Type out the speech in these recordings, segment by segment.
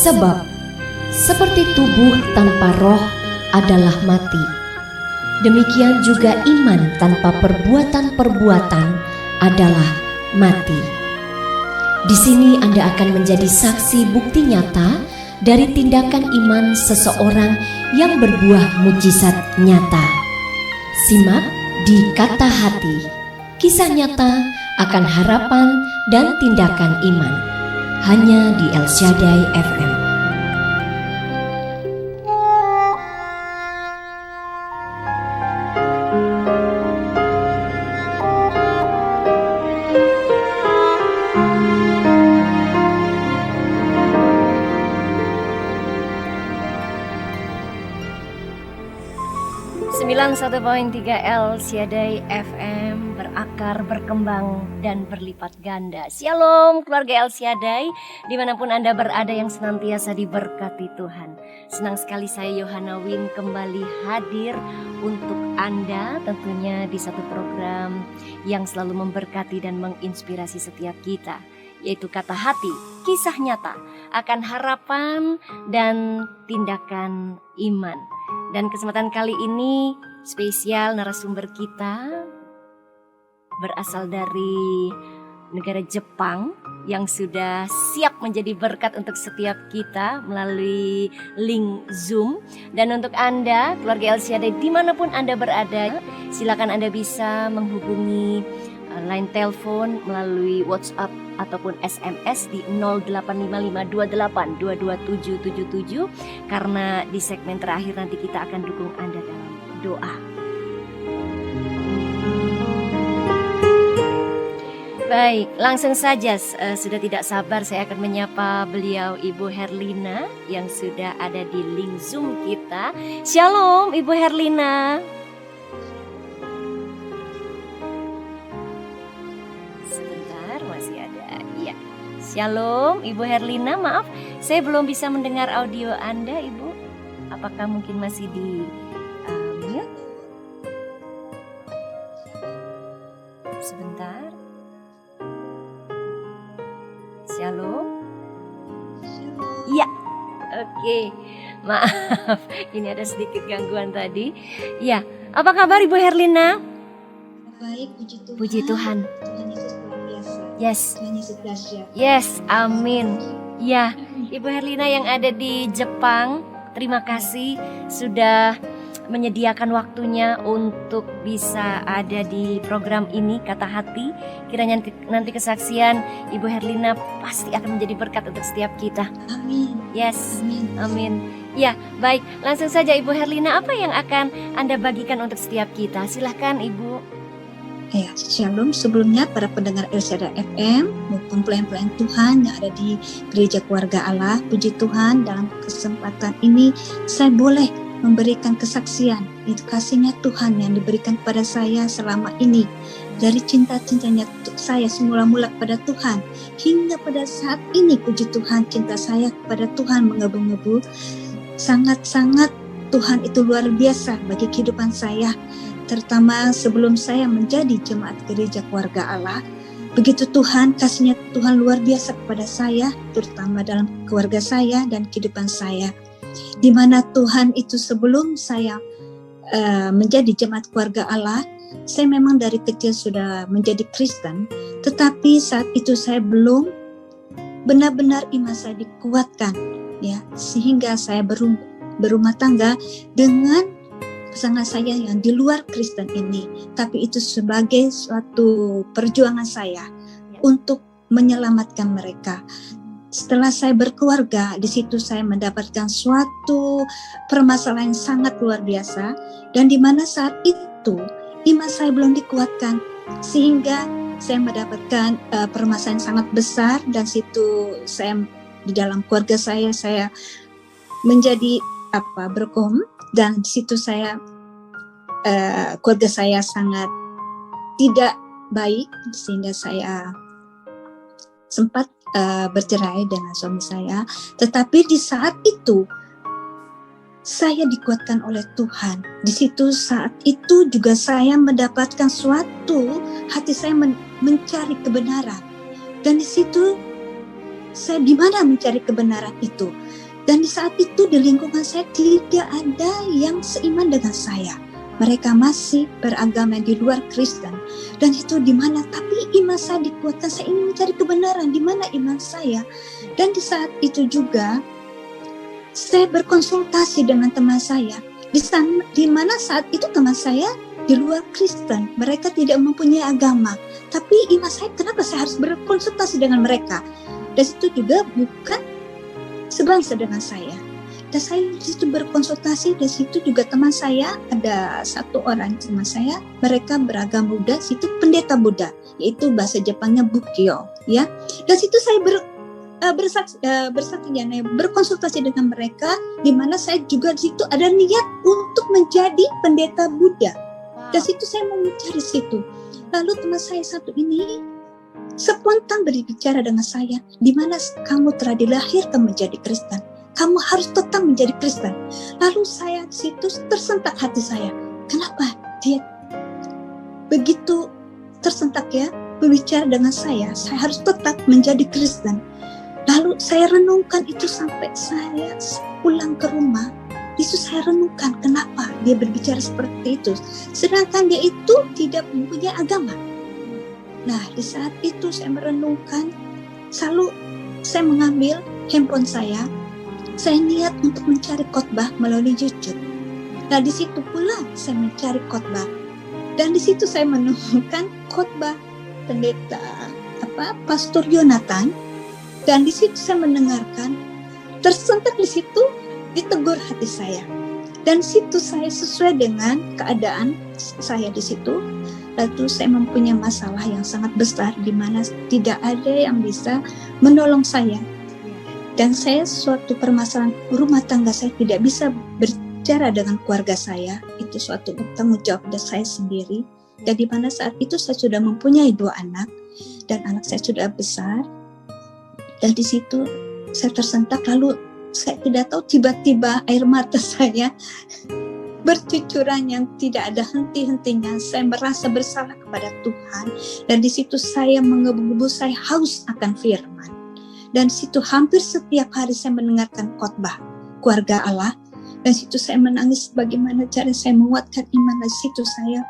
Sebab seperti tubuh tanpa roh adalah mati, demikian juga iman tanpa perbuatan-perbuatan adalah mati. Di sini Anda akan menjadi saksi bukti nyata dari tindakan iman seseorang yang berbuah mukjizat nyata. Simak di Kata Hati, kisah nyata akan harapan dan tindakan iman, hanya di El Shaddai FM. Satu poin 3 El Shaddai FM, berakar, berkembang, dan berlipat ganda. Shalom keluarga El Shaddai, dimanapun Anda berada yang senantiasa diberkati Tuhan. Senang sekali saya Yohana Win kembali hadir untuk Anda, tentunya di satu program yang selalu memberkati dan menginspirasi setiap kita, yaitu Kata Hati, kisah nyata akan harapan dan tindakan iman. Dan kesempatan kali ini spesial, narasumber kita berasal dari negara Jepang yang sudah siap menjadi berkat untuk setiap kita melalui link Zoom. Dan untuk Anda, keluarga El Shaddai dimanapun Anda berada, silakan Anda bisa menghubungi line telepon melalui WhatsApp ataupun SMS di 085528222777, karena di segmen terakhir nanti kita akan dukung Anda dalam doa. Baik, langsung saja, sudah tidak sabar saya akan menyapa beliau, Ibu Herlina yang sudah ada di link Zoom kita. Shalom Ibu Herlina. Shalom Ibu Herlina, maaf saya belum bisa mendengar audio Anda Ibu. Apakah mungkin masih di mute? Sebentar. Shalom. Iya, oke. Maaf, ini ada sedikit gangguan tadi. Ya, apa kabar Ibu Herlina? Baik, puji Tuhan. Puji Tuhan. Tuhan Yesus luar biasa. Yes. Tuhan Yesus dahsyat. Yes, amin. Ya, Ibu Herlina yang ada di Jepang, terima kasih sudah menyediakan waktunya untuk bisa ada di program ini, Kata Hati. Kiranya nanti kesaksian Ibu Herlina pasti akan menjadi berkat untuk setiap kita. Amin. Yes, Amin. amin. Ya, baik. Langsung saja Ibu Herlina, apa yang akan Anda bagikan untuk setiap kita? Silahkan Ibu. Ya, shalom. Sebelumnya para pendengar El Shaddai FM maupun pelayan-pelayan Tuhan yang ada di Gereja Keluarga Allah, puji Tuhan dalam kesempatan ini saya boleh memberikan kesaksian. Itu kasihnya Tuhan yang diberikan kepada saya selama ini. Dari cinta-cintanya saya semula-mula kepada Tuhan hingga pada saat ini, puji Tuhan, cinta saya kepada Tuhan mengebu-ngebu. Sangat-sangat Tuhan itu luar biasa bagi kehidupan saya. Terutama sebelum saya menjadi jemaat Gereja Keluarga Allah, begitu Tuhan, kasihnya Tuhan luar biasa kepada saya, terutama dalam keluarga saya dan kehidupan saya. Di mana Tuhan itu sebelum saya menjadi jemaat Keluarga Allah, saya memang dari kecil sudah menjadi Kristen, tetapi saat itu saya belum benar-benar iman saya dikuatkan, ya, sehingga saya berumah tangga dengan pasangan saya yang di luar Kristen ini, tapi itu sebagai suatu perjuangan saya untuk menyelamatkan mereka. Setelah saya berkeluarga, di situ saya mendapatkan suatu permasalahan yang sangat luar biasa, dan di mana saat itu iman saya belum dikuatkan, sehingga saya mendapatkan permasalahan yang sangat besar, dan situ saya di dalam keluarga saya menjadi berkom. Dan di situ saya keluarga saya sangat tidak baik, sehingga saya sempat bercerai dengan suami saya. Tetapi di saat itu saya dikuatkan oleh Tuhan. Di situ saat itu juga saya mendapatkan suatu hati saya mencari kebenaran. Dan di situ saya di mana mencari kebenaran itu? Dan di saat itu di lingkungan saya tidak ada yang seiman dengan saya. Mereka masih beragama di luar Kristen. Dan itu di mana? Tapi iman saya dikuatkan. Saya ingin mencari kebenaran. Di mana iman saya? Dan di saat itu juga saya berkonsultasi dengan teman saya. Di mana saat itu teman saya di luar Kristen. Mereka tidak mempunyai agama. Tapi iman saya, kenapa saya harus berkonsultasi dengan mereka? Dan itu juga bukan sebangsa dengan saya. Dan saya di situ berkonsultasi, di situ juga teman saya, ada satu orang teman saya, mereka beragama Buddha, situ pendeta Buddha, yaitu bahasa Jepangnya Bukkyo, ya. Dan situ saya berkonsultasi dengan mereka, di mana saya juga di situ ada niat untuk menjadi pendeta Buddha. Dan situ saya mau mencari situ. Lalu teman saya satu ini spontan berbicara dengan saya, di mana kamu telah dilahirkan menjadi Kristen. Kamu harus tetap menjadi Kristen. Lalu saya di situ tersentak hati saya. Kenapa dia begitu tersentak ya berbicara dengan saya? Saya harus tetap menjadi Kristen. Lalu saya renungkan itu sampai saya pulang ke rumah. Itu saya renungkan kenapa dia berbicara seperti itu. Sedangkan dia itu tidak mempunyai agama. Nah, di saat itu saya merenungkan, selalu saya mengambil handphone saya niat untuk mencari khotbah melalui YouTube. Nah, di situ pula saya mencari khotbah. Dan di situ saya menemukan khotbah pendeta Pastor Yonatan. Dan di situ saya mendengarkan, tersentak di situ, ditegur hati saya. Dan situ saya sesuai dengan keadaan saya di situ. Lalu saya mempunyai masalah yang sangat besar di mana tidak ada yang bisa menolong saya. Dan saya suatu permasalahan rumah tangga saya tidak bisa berbicara dengan keluarga saya. Itu suatu tanggung jawab dari saya sendiri. Dan di mana saat itu saya sudah mempunyai 2 anak. Dan anak saya sudah besar. Dan di situ saya tersentak. Lalu saya tidak tahu tiba-tiba air mata saya bercucuran yang tidak ada henti-hentinya. Saya merasa bersalah kepada Tuhan. Dan di situ saya mengebu-gebu, saya haus akan firman. Dan situ hampir setiap hari saya mendengarkan khotbah keluarga Allah. Dan situ saya menangis bagaimana cara saya menguatkan iman. Dan situ saya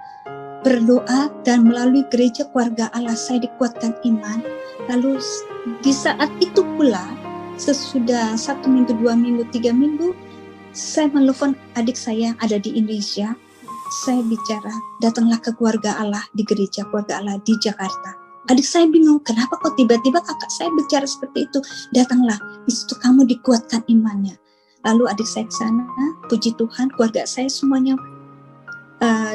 berdoa dan melalui gereja keluarga Allah saya dikuatkan iman. Lalu di saat itu pula sesudah 1 minggu, 2 minggu, 3 minggu, saya menelpon adik saya yang ada di Indonesia. Saya bicara, datanglah ke keluarga Allah di gereja keluarga Allah di Jakarta. Adik saya bingung, kenapa kok tiba-tiba kakak saya bicara seperti itu? Datanglah, di situ kamu dikuatkan imannya. Lalu adik saya ke sana, puji Tuhan, keluarga saya semuanya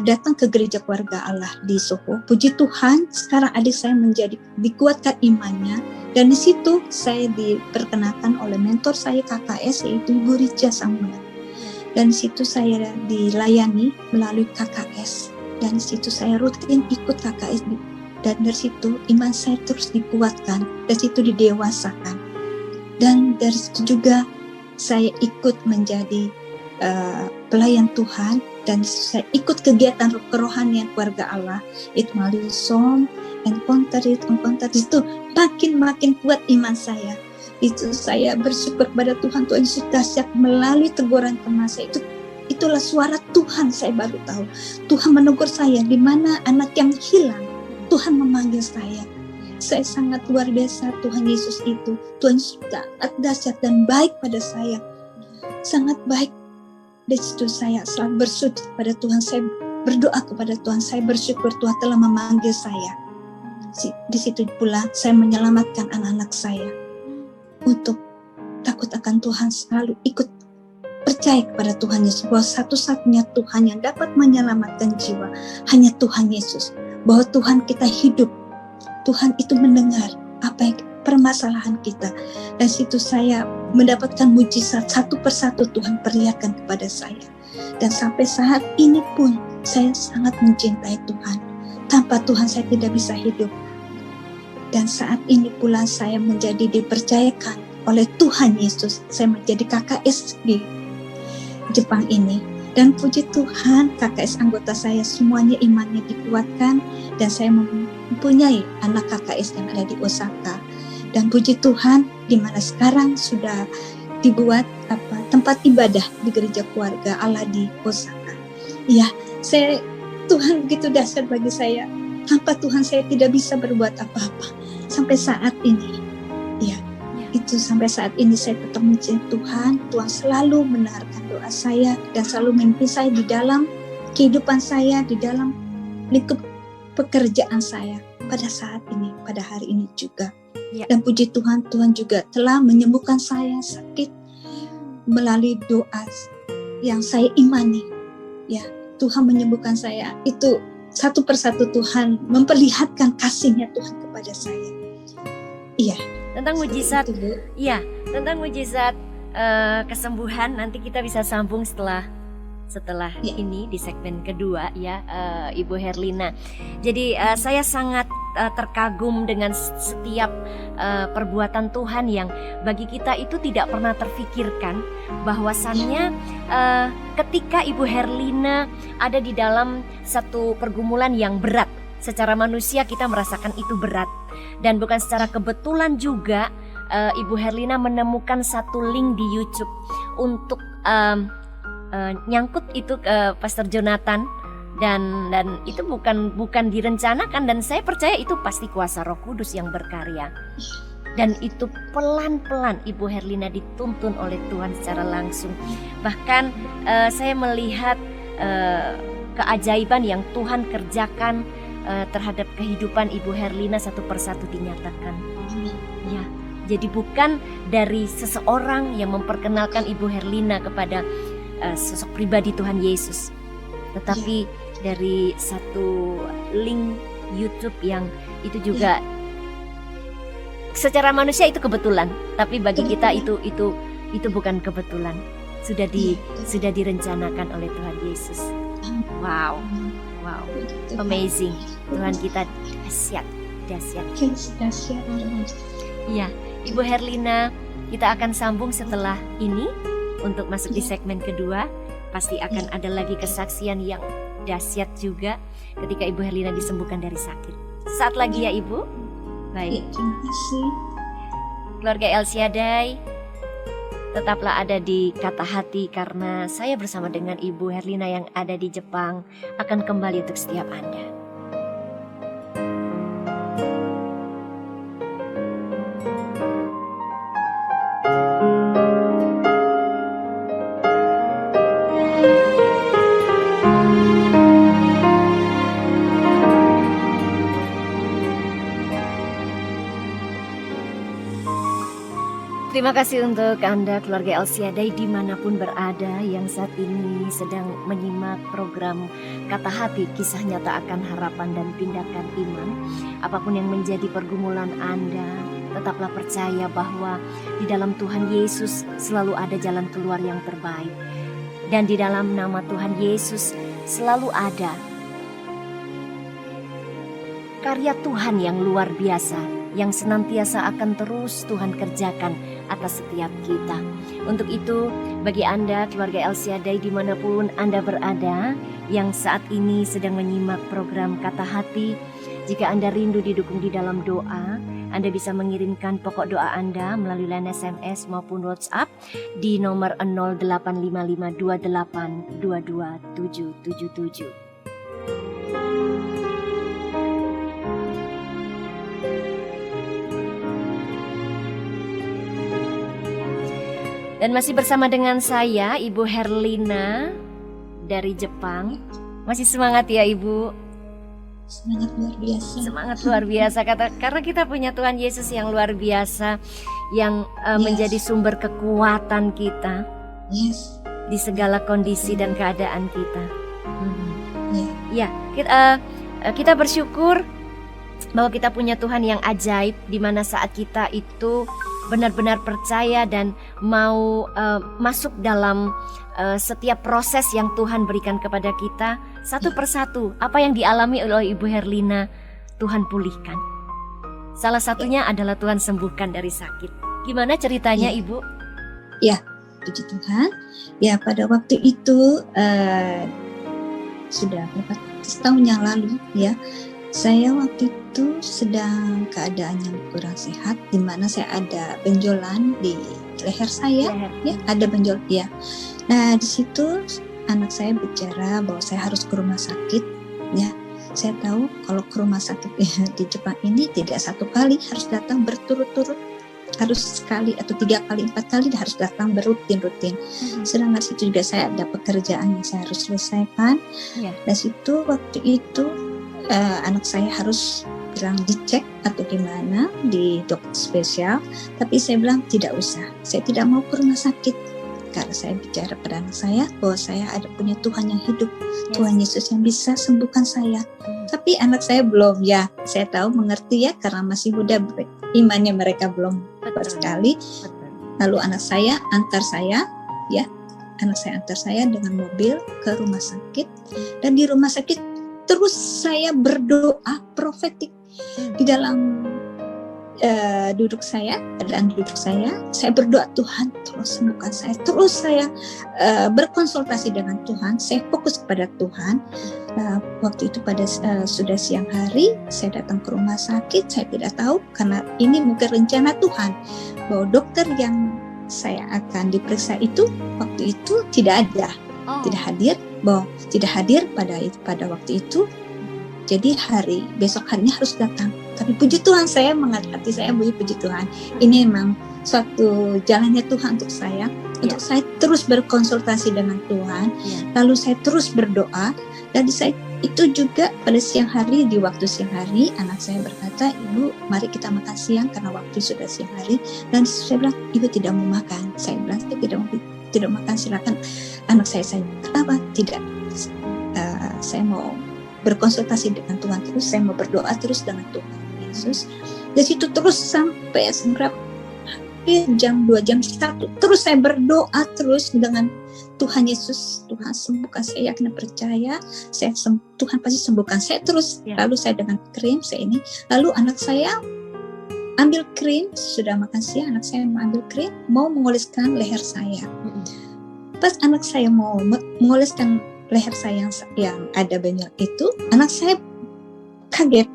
datang ke gereja keluarga Allah di Soho. Puji Tuhan, sekarang adik saya menjadi dikuatkan imannya. Dan di situ saya diperkenakan oleh mentor saya KKS, yaitu Ibu Rica Samuel. Dan di situ saya dilayani melalui KKS. Dan di situ saya rutin ikut KKS. Dan dari situ iman saya terus dikuatkan, dari situ didewasakan. Dan dari situ juga saya ikut menjadi pelayan Tuhan. Dan saya ikut kegiatan kerohanian keluarga Allah. Itu melalui SOM, encounter itu makin kuat iman saya. Itu saya bersyukur kepada Tuhan. Tuhan Yesus dahsyat melalui teguran teman saya. Itulah suara Tuhan, saya baru tahu. Tuhan menegur saya, di mana anak yang hilang. Tuhan memanggil saya. Saya sangat luar biasa Tuhan Yesus itu. Tuhan Yesus sangat dahsyat dan baik pada saya. Sangat baik. Di situ saya selalu bersujud pada Tuhan. Saya berdoa kepada Tuhan. Saya bersyukur Tuhan telah memanggil saya. Di situ pula saya menyelamatkan anak-anak saya. Untuk takut akan Tuhan, selalu ikut percaya kepada Tuhan Yesus. Bahwa satu-satunya Tuhan yang dapat menyelamatkan jiwa hanya Tuhan Yesus. Bahwa Tuhan kita hidup, Tuhan itu mendengar apa yang permasalahan kita. Dan situ saya mendapatkan mujizat satu persatu Tuhan perlihatkan kepada saya. Dan sampai saat ini pun saya sangat mencintai Tuhan. Tanpa Tuhan saya tidak bisa hidup. Dan saat ini pula saya menjadi dipercayakan oleh Tuhan Yesus. Saya menjadi KKS di Jepang ini. Dan puji Tuhan, KKS anggota saya semuanya imannya dikuatkan. Dan saya mempunyai anak KKS yang ada di Osaka. Dan puji Tuhan, di mana sekarang sudah dibuat tempat ibadah di gereja keluarga Allah di Osaka. Ya, Tuhan begitu dahsyat bagi saya. Tanpa Tuhan saya tidak bisa berbuat apa-apa sampai saat ini. Ya, itu sampai saat ini saya tetap mencintai Tuhan. Tuhan selalu mendengarkan doa saya dan selalu memimpin saya di dalam kehidupan saya, di dalam lingkup pekerjaan saya pada saat ini, pada hari ini juga. Ya. Dan puji Tuhan, Tuhan juga telah menyembuhkan saya sakit melalui doa yang saya imani. Ya, Tuhan menyembuhkan saya. Itu satu persatu Tuhan memperlihatkan kasih-Nya Tuhan kepada saya. Iya. Tentang mujizat, Itu, Bu. iya, tentang mujizat kesembuhan nanti kita bisa sambung setelah Ya. ini di segmen kedua ya, Ibu Herlina. Jadi saya sangat terkagum dengan setiap perbuatan Tuhan yang bagi kita itu tidak pernah terfikirkan bahwasannya ketika Ibu Herlina ada di dalam satu pergumulan yang berat. Secara manusia kita merasakan itu berat. Dan bukan secara kebetulan juga Ibu Herlina menemukan satu link di YouTube untuk nyangkut itu ke Pastor Jonathan. Dan itu bukan direncanakan, dan saya percaya itu pasti kuasa Roh Kudus yang berkarya. Dan itu pelan-pelan Ibu Herlina dituntun oleh Tuhan secara langsung. Bahkan saya melihat keajaiban yang Tuhan kerjakan terhadap kehidupan Ibu Herlina satu persatu dinyatakan. Ya, jadi bukan dari seseorang yang memperkenalkan Ibu Herlina kepada sosok pribadi Tuhan Yesus, tetapi dari satu link YouTube yang itu juga secara manusia itu kebetulan, tapi bagi kita itu bukan kebetulan, sudah direncanakan oleh Tuhan Yesus. Wow, amazing. Tuhan kita dahsyat. Iya, Ibu Herlina, kita akan sambung setelah ini untuk masuk di segmen kedua. Pasti akan ada lagi kesaksian yang dahsyat juga ketika Ibu Herlina disembuhkan dari sakit. Saat lagi ya Ibu. Baik. Terima kasih. Keluarga El Shaddai, tetaplah ada di Kata Hati karena saya bersama dengan Ibu Herlina yang ada di Jepang akan kembali untuk setiap Anda. Terima kasih untuk Anda keluarga El Shaddai dimanapun berada yang saat ini sedang menyimak program Kata Hati, kisah nyata akan harapan dan tindakan iman. Apapun yang menjadi pergumulan Anda, tetaplah percaya bahwa di dalam Tuhan Yesus selalu ada jalan keluar yang terbaik. Dan di dalam nama Tuhan Yesus selalu ada karya Tuhan yang luar biasa yang senantiasa akan terus Tuhan kerjakan atas setiap kita. Untuk itu, bagi Anda keluarga El Shaddai dimanapun Anda berada yang saat ini sedang menyimak program Kata Hati, jika Anda rindu didukung di dalam doa, Anda bisa mengirimkan pokok doa Anda melalui line SMS maupun WhatsApp di nomor 085528227777. Dan masih bersama dengan saya, Ibu Herlina dari Jepang. Masih semangat ya Ibu? Semangat luar biasa. Semangat luar biasa, karena kita punya Tuhan Yesus yang luar biasa, yang menjadi sumber kekuatan kita di segala kondisi dan keadaan kita. Ya, kita bersyukur bahwa kita punya Tuhan yang ajaib, di mana saat kita itu benar-benar percaya dan mau masuk dalam setiap proses yang Tuhan berikan kepada kita, satu persatu apa yang dialami oleh Ibu Herlina Tuhan pulihkan. Salah satunya adalah Tuhan sembuhkan dari sakit. Gimana ceritanya Ibu? Ya, puji Tuhan. Ya, pada waktu itu sudah berapa tahun yang lalu ya, saya waktu itu sedang keadaan yang kurang sehat, di mana saya ada benjolan di leher saya, ya ada benjol ya. Nah di situ anak saya bicara bahwa saya harus ke rumah sakit, ya. Saya tahu kalau ke rumah sakit ya, di Jepang ini tidak satu kali, harus datang berturut-turut, harus sekali atau 3 kali 4 kali harus datang berutin-rutin. Sedangkan situ juga saya ada pekerjaan yang saya harus selesaikan. Dan situ waktu itu anak saya harus bilang dicek atau gimana di dokter spesial, tapi saya bilang tidak usah, saya tidak mau ke rumah sakit karena saya bicara pada anak saya bahwa saya ada punya Tuhan yang hidup, Tuhan Yesus yang bisa sembuhkan saya. Tapi anak saya belum, ya saya tahu mengerti ya karena masih muda, imannya mereka belum kuat sekali. Lalu anak saya antar saya dengan mobil ke rumah sakit, dan di rumah sakit terus saya berdoa profetik di dalam keadaan duduk saya berdoa, Tuhan tolong sembuhkan saya. Terus saya berkonsultasi dengan Tuhan, saya fokus kepada Tuhan. Waktu itu pada sudah siang hari saya datang ke rumah sakit. Saya tidak tahu karena ini mungkin rencana Tuhan bahwa dokter yang saya akan diperiksa itu waktu itu tidak ada, tidak hadir pada waktu itu. Jadi besok harinya harus datang. Tapi puji Tuhan, saya mengatakan hati saya, puji Tuhan, ini memang suatu jalannya Tuhan untuk saya, untuk saya terus berkonsultasi dengan Tuhan, lalu saya terus berdoa. Dan saya itu juga pada siang hari, di waktu siang hari anak saya berkata, Ibu mari kita makan siang karena waktu sudah siang hari. Dan saya bilang, Ibu tidak mau makan. Saya bilang, saya tidak makan, silakan. Anak saya kenapa? Tidak, saya mau berkonsultasi dengan Tuhan terus, saya mau berdoa terus dengan Tuhan Yesus. Dari situ terus sampai jam 2, jam 1, terus saya berdoa terus dengan Tuhan Yesus, Tuhan sembuhkan saya, yakin percaya Tuhan pasti sembuhkan saya terus. Lalu saya dengan krim saya ini, lalu anak saya ambil krim, sudah makan siang, anak saya mau ambil krim, mau mengoleskan leher saya. Pas anak saya mau mengoleskan leher saya yang ada benjol itu, anak saya kaget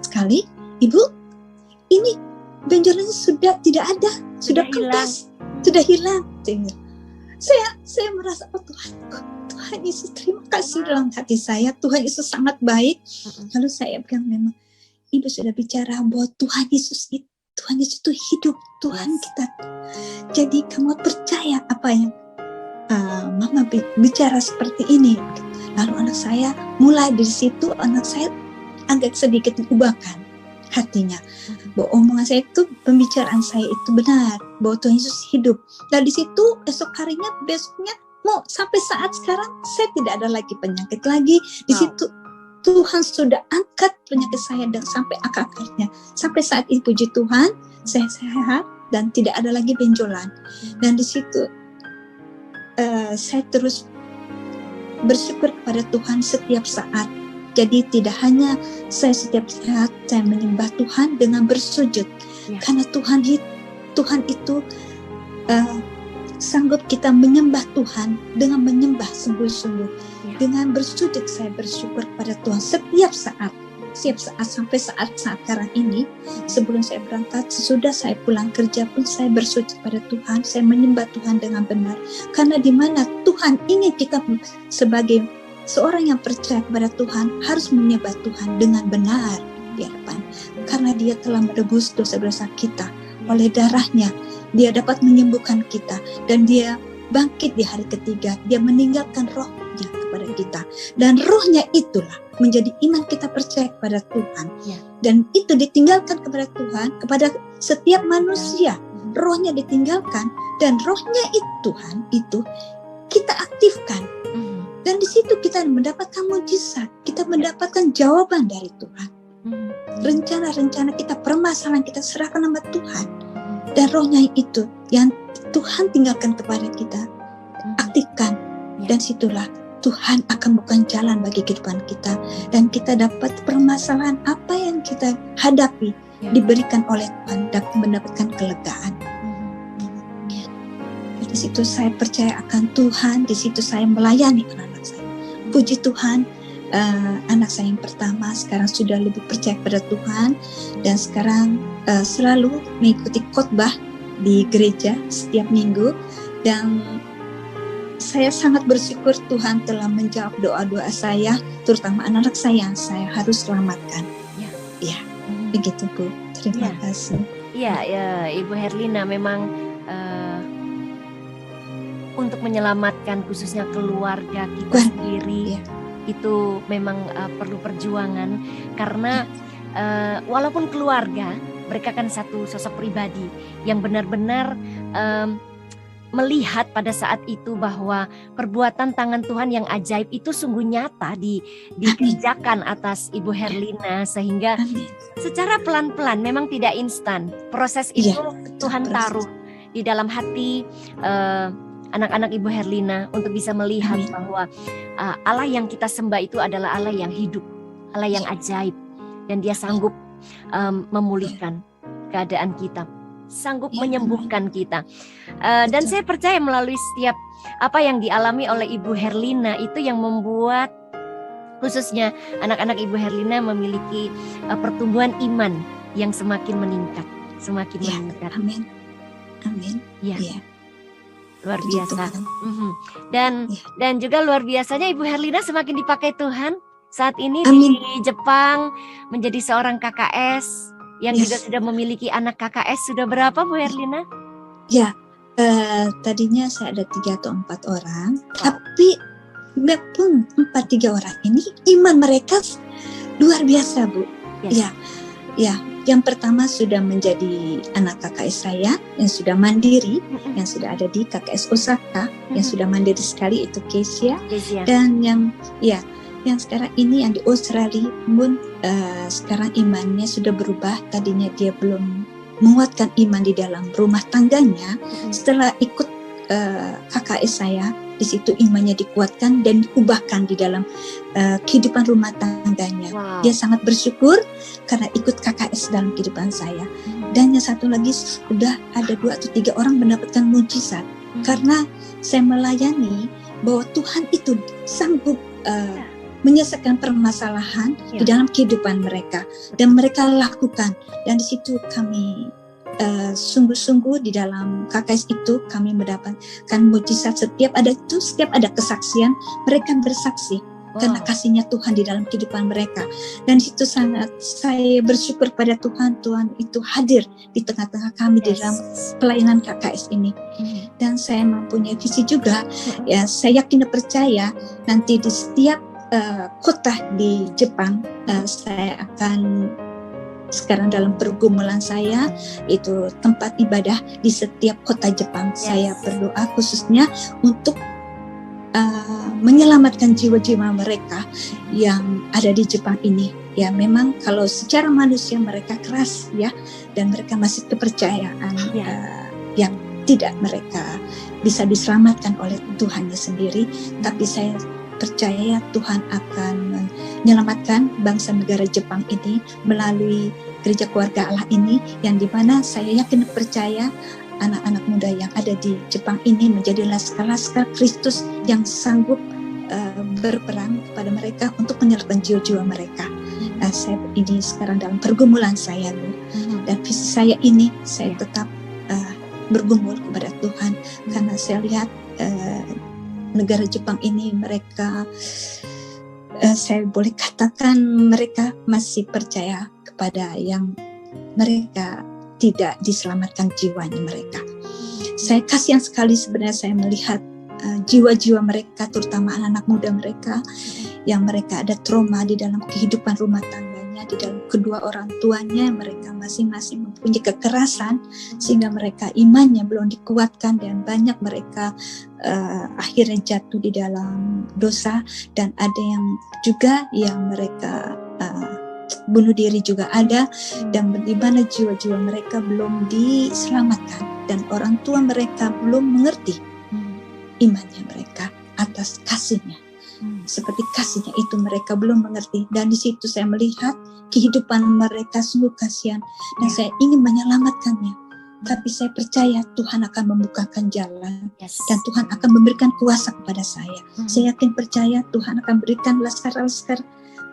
sekali, Ibu, ini benjolnya sudah tidak ada, sudah kempes, sudah hilang. Saya merasa, oh Tuhan Yesus, terima kasih dalam hati saya, Tuhan Yesus sangat baik. Lalu saya bilang, memang Ibu sudah bicara bahwa Tuhan Yesus itu hidup, Tuhan kita. Jadi kamu percaya apa yang Mama bicara seperti ini. Lalu anak saya mulai dari situ, anak saya agak sedikit mengubahkan hatinya bahwa omongan saya itu, pembicaraan saya itu benar, bahwa Tuhan Yesus hidup. Dan di situ besoknya mau sampai saat sekarang saya tidak ada lagi penyakit lagi. Di situ Tuhan sudah angkat penyakit saya dan sampai akar-akarnya. Sampai saat ini puji Tuhan saya sehat dan tidak ada lagi benjolan. Dan di situ saya terus bersyukur kepada Tuhan setiap saat. Jadi tidak hanya saya setiap saat saya menyembah Tuhan dengan bersujud, karena Tuhan itu sanggup kita menyembah Tuhan dengan menyembah sungguh-sungguh, dengan bersujud. Saya bersyukur kepada Tuhan setiap saat sampai saat sekarang ini. Sebelum saya berangkat, sesudah saya pulang kerja pun saya bersujud pada Tuhan, saya menyembah Tuhan dengan benar, karena di mana Tuhan ingin kita sebagai seorang yang percaya kepada Tuhan harus menyembah Tuhan dengan benar di hadapan, karena Dia telah menebus dosa-dosa kita oleh darahnya. Dia dapat menyembuhkan kita dan Dia bangkit di hari ketiga. Dia meninggalkan rohnya kepada kita, dan rohnya itulah menjadi iman kita percaya kepada Tuhan. Dan itu ditinggalkan kepada Tuhan, kepada setiap manusia. Rohnya ditinggalkan dan rohnya Tuhan itu kita aktifkan. Dan di situ kita mendapatkan mujizat, kita mendapatkan jawaban dari Tuhan. Rencana-rencana kita, permasalahan kita serahkan sama Tuhan. Dan rohnya itu yang Tuhan tinggalkan kepada kita, aktifkan. Dan situlah Tuhan akan bukan jalan bagi kehidupan kita. Dan kita dapat permasalahan apa yang kita hadapi, diberikan oleh Tuhan, dapat mendapatkan kelegaan. Di situ saya percaya akan Tuhan, di situ saya melayani anak-anak saya. Puji Tuhan, anak saya yang pertama sekarang sudah lebih percaya pada Tuhan, dan sekarang selalu mengikuti khotbah di gereja setiap minggu, dan saya sangat bersyukur Tuhan telah menjawab doa-doa saya, terutama anak-anak saya yang saya harus selamatkan. Ya, begitu Bu. Terima kasih. Iya, ya, Ibu Herlina memang untuk menyelamatkan khususnya keluarga kita sendiri itu memang perlu perjuangan, karena walaupun keluarga, mereka kan satu sosok pribadi yang benar-benar melihat pada saat itu bahwa perbuatan tangan Tuhan yang ajaib itu sungguh nyata dikerjakan atas Ibu Herlina, sehingga secara pelan-pelan, memang tidak instan. Proses itu Tuhan taruh di dalam hati anak-anak Ibu Herlina untuk bisa melihat bahwa Allah yang kita sembah itu adalah Allah yang hidup, Allah yang ajaib, dan Dia sanggup memulihkan keadaan kita, sanggup menyembuhkan kita. Dan saya percaya melalui setiap apa yang dialami oleh Ibu Herlina itu yang membuat khususnya anak-anak Ibu Herlina memiliki pertumbuhan iman yang semakin meningkat, meningkat. Amin. Amin. Ya. Luar biasa. Dan juga luar biasanya Ibu Herlina semakin dipakai Tuhan saat ini. Amin. Di Jepang menjadi seorang KKS yang juga sudah memiliki anak KKS. Sudah berapa Bu Herlina? Ya, tadinya saya ada 3 atau 4 orang, tapi pun 3 orang ini iman mereka luar biasa Bu. Ya. Yang pertama sudah menjadi anak KKS saya yang sudah mandiri, yang sudah ada di KKS Osaka, yang sudah mandiri sekali itu Kesia. Dan yang sekarang ini yang di Australia pun sekarang imannya sudah berubah. Tadinya dia belum menguatkan iman di dalam rumah tangganya. Setelah ikut KKS saya, di situ imannya dikuatkan dan diubahkan di dalam kehidupan rumah tangganya. Dia sangat bersyukur karena ikut KKS dalam kehidupan saya. Dan yang satu lagi sudah ada 2 atau 3 orang mendapatkan mujizat karena saya melayani bahwa Tuhan itu sanggup menyelesaikan permasalahan di dalam kehidupan mereka, dan mereka lakukan. Dan di situ kami sungguh-sungguh di dalam KKS itu kami mendapatkan mujizat. Setiap ada kesaksian, mereka bersaksi karena kasihnya Tuhan di dalam kehidupan mereka. Dan itu sangat saya bersyukur pada Tuhan. Tuhan itu hadir di tengah-tengah kami di dalam pelayanan KKS ini. Dan saya mempunyai visi juga. Ya, saya yakin dan percaya nanti di setiap kota di Jepang, saya akan sekarang dalam pergumulan saya itu tempat ibadah di setiap kota Jepang. Saya berdoa khususnya untuk menyelamatkan jiwa-jiwa mereka yang ada di Jepang ini. Ya, memang kalau secara manusia mereka keras ya, dan mereka masih kepercayaan yang tidak mereka bisa diselamatkan oleh Tuhannya sendiri. Tapi saya percaya Tuhan akan menyelamatkan bangsa negara Jepang ini melalui Gereja Keluarga Allah ini, yang dimana saya yakin percaya anak-anak muda yang ada di Jepang ini menjadi laskar-laskar Kristus yang sanggup berperang kepada mereka untuk menyelamatkan jiwa-jiwa mereka. Saya ini sekarang dalam pergumulan saya, dan visi saya ini saya tetap bergumul kepada Tuhan karena saya lihat negara Jepang ini mereka saya boleh katakan mereka masih percaya kepada yang mereka tidak diselamatkan jiwanya mereka. Saya kasihan sekali sebenarnya saya melihat jiwa-jiwa mereka, terutama anak-anak muda mereka yang mereka ada trauma di dalam kehidupan rumah tangganya, di dalam kedua orang tuanya, mereka masing-masing mempunyai kekerasan sehingga mereka imannya belum dikuatkan, dan banyak mereka akhirnya jatuh di dalam dosa, dan ada yang juga yang mereka bunuh diri juga ada, dan di mana jiwa-jiwa mereka belum diselamatkan dan orang tua mereka belum mengerti imannya mereka atas kasihnya. Seperti kasihnya itu mereka belum mengerti, dan di situ saya melihat kehidupan mereka sungguh kasihan, dan saya ingin menyelamatkannya. Tapi saya percaya Tuhan akan membukakan jalan, dan Tuhan akan memberikan kuasa kepada saya. Saya yakin percaya Tuhan akan berikan laskar-laskar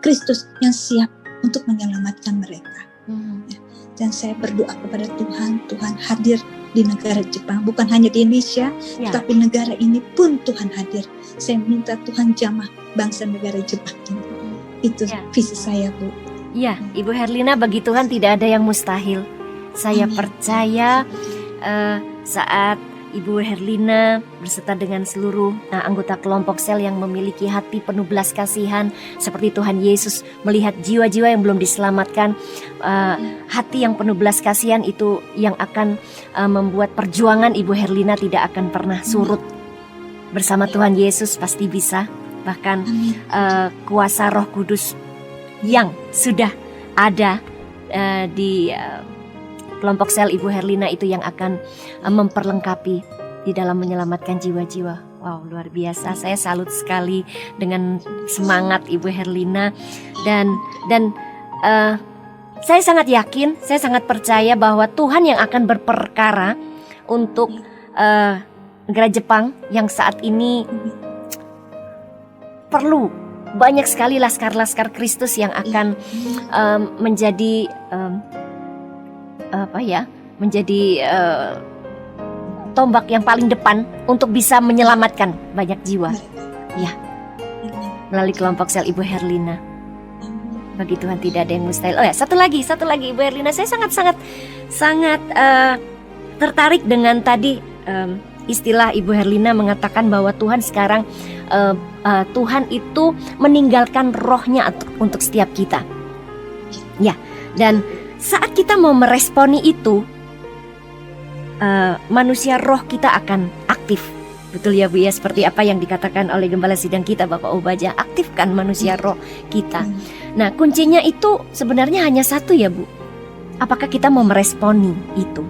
Kristus yang siap untuk menyelamatkan mereka. Dan saya berdoa kepada Tuhan, Tuhan hadir di negara Jepang, bukan hanya di Indonesia, Ya. tapi negara ini pun Tuhan hadir. Saya minta Tuhan jamah bangsa negara Jepang ini. Itu Ya. visi saya, Bu. Ya, Ibu Herlina, bagi Tuhan tidak ada yang mustahil. Saya Amin. percaya saat Ibu Herlina berserta dengan seluruh anggota kelompok sel yang memiliki hati penuh belas kasihan seperti Tuhan Yesus melihat jiwa-jiwa yang belum diselamatkan, hati yang penuh belas kasihan itu yang akan membuat perjuangan Ibu Herlina tidak akan pernah surut. Bersama Tuhan Yesus pasti bisa. Bahkan Amin. kuasa Roh Kudus yang sudah ada di kelompok sel Ibu Herlina itu yang akan memperlengkapi di dalam menyelamatkan jiwa-jiwa. Wow, luar biasa. Saya salut sekali dengan semangat Ibu Herlina dan saya sangat yakin, saya sangat percaya bahwa Tuhan yang akan berperkara untuk negara Jepang yang saat ini perlu banyak sekali laskar-laskar Kristus yang akan menjadi menjadi tombak yang paling depan untuk bisa menyelamatkan banyak jiwa. Ya, melalui kelompok sel Ibu Herlina. Bagi Tuhan tidak ada yang mustahil. Oh ya, satu lagi Ibu Herlina, saya sangat tertarik dengan tadi istilah Ibu Herlina mengatakan bahwa Tuhan sekarang Tuhan itu meninggalkan rohnya untuk setiap kita. Ya, dan saat kita mau meresponi itu, manusia roh kita akan aktif. Betul ya Bu ya, seperti apa yang dikatakan oleh Gembala Sidang kita Bapak Obaja, aktifkan manusia roh kita. Nah, kuncinya itu sebenarnya hanya satu ya Bu. Apakah kita mau meresponi itu?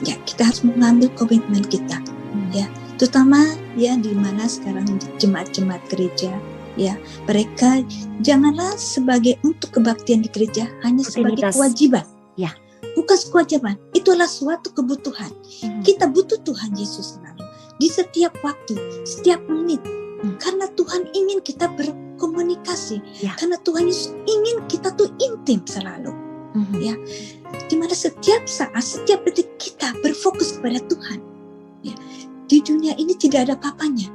Ya, kita harus mengambil komitmen kita, ya, terutama ya di mana sekarang jemaat-jemaat gereja, ya, mereka janganlah sebagai untuk kebaktian di gereja hanya sebagai Rutinitas. kewajiban, Ya. bukan kewajiban, itulah suatu kebutuhan. Kita butuh Tuhan Yesus selalu di setiap waktu, setiap menit, karena Tuhan ingin kita berkomunikasi, Ya. karena Tuhan Yesus ingin kita tuh intim selalu. Ya, dimana setiap saat, setiap detik kita berfokus kepada Tuhan. Ya, di dunia ini tidak ada papanya.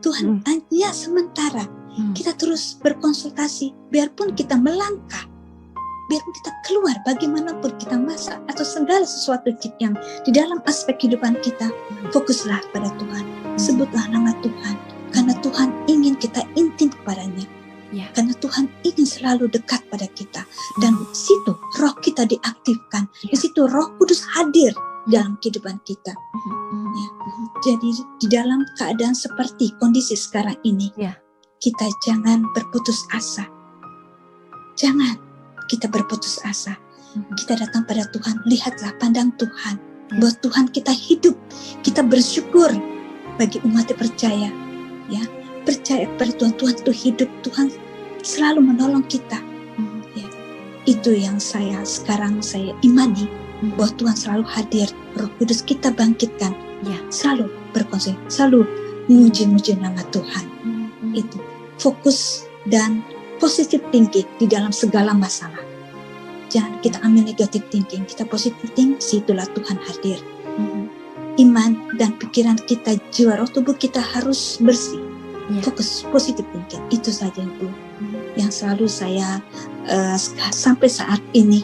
Tuhan hanya sementara. Kita terus berkonsultasi, biarpun kita melangkah, biarpun kita keluar, bagaimanapun kita masak atau segala sesuatu yang di dalam aspek kehidupan kita, fokuslah pada Tuhan. Sebutlah nama Tuhan, karena Tuhan ingin kita intim kepadanya. Ya. Karena Tuhan ingin selalu dekat pada kita, dan di situ roh kita diaktifkan, di situ Roh Kudus hadir dalam kehidupan kita. Ya. Jadi di dalam keadaan seperti kondisi sekarang ini, Ya. kita jangan berputus asa. Jangan kita berputus asa. Kita datang pada Tuhan, lihatlah, pandang Tuhan, bahwa Tuhan kita hidup, kita bersyukur bagi umat yang percaya, ya. Percaya pada Tuhan, Tuhan itu hidup, Tuhan selalu menolong kita. Ya. Itu yang sekarang saya imani, bahwa Tuhan selalu hadir, Roh Kudus kita bangkitkan, Ya. selalu berkonsep, selalu memuji-muji nama Tuhan. Itu fokus dan positif thinking di dalam segala masalah. Jangan kita ambil negatif thinking, kita positif thinking, situlah Tuhan hadir. Iman dan pikiran kita, jiwa, roh, tubuh kita harus bersih. Ya. Fokus positif thinking, itu saja Ibu yang selalu saya sampai saat ini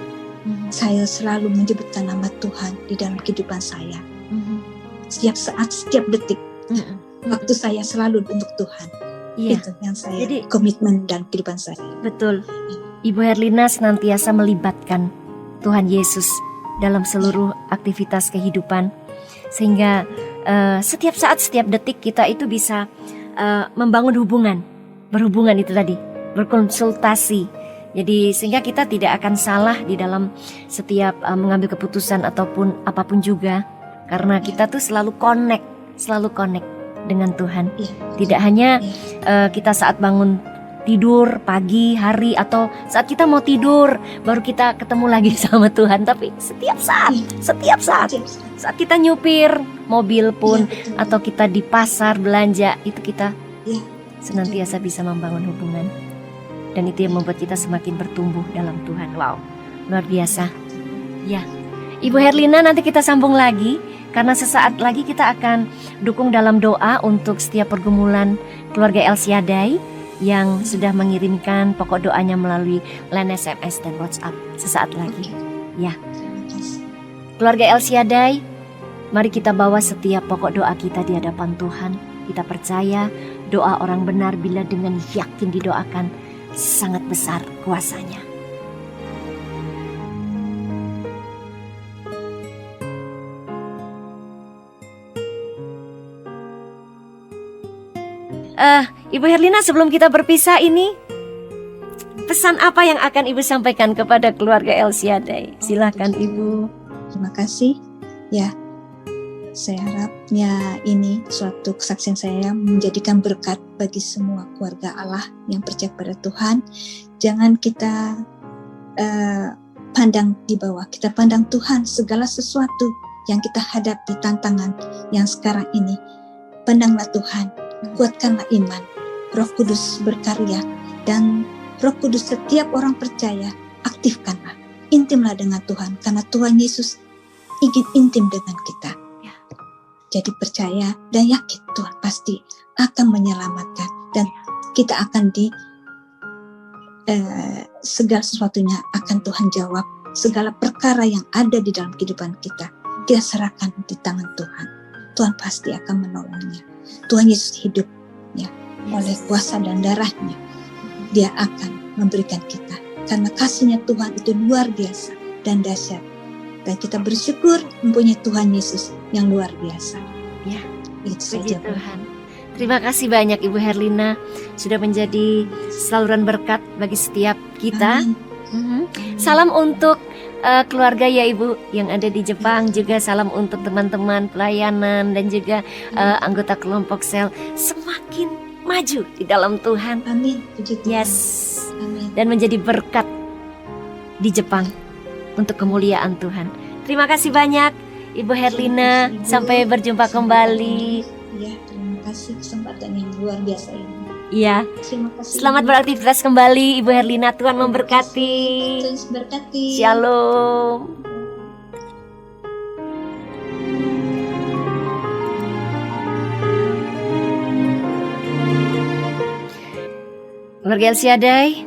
saya selalu menyebutkan nama Tuhan di dalam kehidupan saya. Setiap saat, setiap detik, waktu saya selalu untuk Tuhan. Iya, Itu yang saya Jadi- komitmen dalam kehidupan saya. betul. Ibu Herlina senantiasa melibatkan Tuhan Yesus dalam seluruh aktivitas kehidupan, sehingga setiap saat, setiap detik kita itu bisa membangun berhubungan itu tadi, berkonsultasi. Jadi sehingga kita tidak akan salah di dalam setiap mengambil keputusan ataupun apapun juga, karena kita tuh selalu connect dengan Tuhan. Iya. Tidak hanya kita saat bangun tidur pagi hari atau saat kita mau tidur baru kita ketemu lagi sama Tuhan, tapi setiap saat saat kita nyupir mobil pun, Iya, betul. atau kita di pasar belanja, itu kita Iya. senantiasa bisa membangun hubungan, dan itu yang membuat kita semakin bertumbuh dalam Tuhan. Wow, luar biasa. Ya, Ibu Herlina, nanti kita sambung lagi karena sesaat lagi kita akan dukung dalam doa untuk setiap pergumulan keluarga El Shaddai yang sudah mengirimkan pokok doanya melalui line SMS dan WhatsApp sesaat lagi. Ya. Terima kasih. Keluarga El Shaddai, mari kita bawa setiap pokok doa kita di hadapan Tuhan. Kita percaya doa orang benar bila dengan yakin didoakan sangat besar kuasanya. Ibu Herlina, sebelum kita berpisah ini, pesan apa yang akan Ibu sampaikan kepada keluarga El Shaddai? Silakan Ibu. Terima kasih. Ya, saya harapnya ini suatu kesaksian saya menjadikan berkat bagi semua keluarga Allah yang percaya pada Tuhan. Jangan kita pandang di bawah, kita pandang Tuhan. Segala sesuatu yang kita hadapi, tantangan yang sekarang ini, pandanglah Tuhan, kuatkanlah iman. Roh Kudus berkarya, dan Roh Kudus setiap orang percaya, aktifkanlah, intimlah dengan Tuhan, karena Tuhan Yesus ingin intim dengan kita. Jadi percaya dan yakin Tuhan pasti akan menyelamatkan, dan kita akan segala sesuatunya akan Tuhan jawab. Segala perkara yang ada di dalam kehidupan kita serahkan di tangan Tuhan. Tuhan pasti akan menolongnya. Tuhan Yesus hidup, ya, oleh kuasa dan darahnya. Dia akan memberikan kita, karena kasihnya Tuhan itu luar biasa dan dahsyat. Dan kita bersyukur mempunyai Tuhan Yesus yang luar biasa. Ya, itu puji saja. Tuhan. Terima kasih banyak Ibu Herlina sudah menjadi saluran berkat bagi setiap kita. Amin. Salam untuk keluarga ya Ibu yang ada di Jepang, juga salam untuk teman-teman pelayanan dan juga anggota kelompok sel, semakin maju di dalam Tuhan. Amin. Puji Tuhan. Yes. Amin. Dan menjadi berkat di Jepang untuk kemuliaan Tuhan. Terima kasih banyak Ibu Herlina. Terima kasih, Ibu. Sampai berjumpa kembali. Ya, terima kasih kesempatan yang luar biasa ini. Iya. Terima kasih. Selamat Ibu. beraktivitas kembali Ibu Herlina. Tuhan memberkati. Tuhan memberkati. Shalom. Keluarga El Shaddai,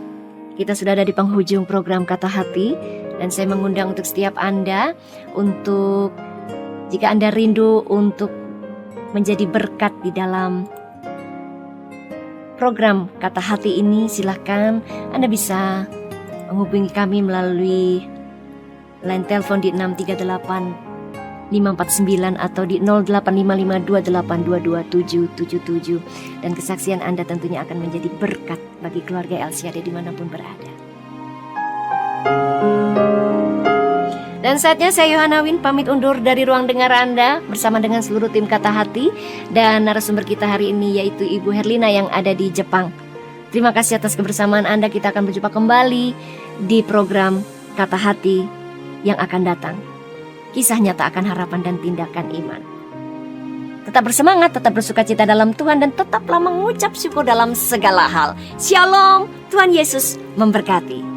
kita sudah ada di penghujung program Kata Hati, dan saya mengundang untuk setiap Anda, untuk jika Anda rindu untuk menjadi berkat di dalam program Kata Hati ini, silahkan Anda bisa menghubungi kami melalui line telepon di 638 549 atau di 085528222777, dan kesaksian Anda tentunya akan menjadi berkat bagi keluarga El Shaddai dimanapun berada. Dan saatnya saya Yohana Win pamit undur dari ruang dengar Anda bersama dengan seluruh tim Kata Hati dan narasumber kita hari ini yaitu Ibu Herlina yang ada di Jepang. Terima kasih atas kebersamaan Anda. Kita akan berjumpa kembali di program Kata Hati yang akan datang. Kisah nyata akan harapan dan tindakan iman. Tetap bersemangat, tetap bersukacita dalam Tuhan, dan tetaplah mengucap syukur dalam segala hal. Shalom, Tuhan Yesus memberkati.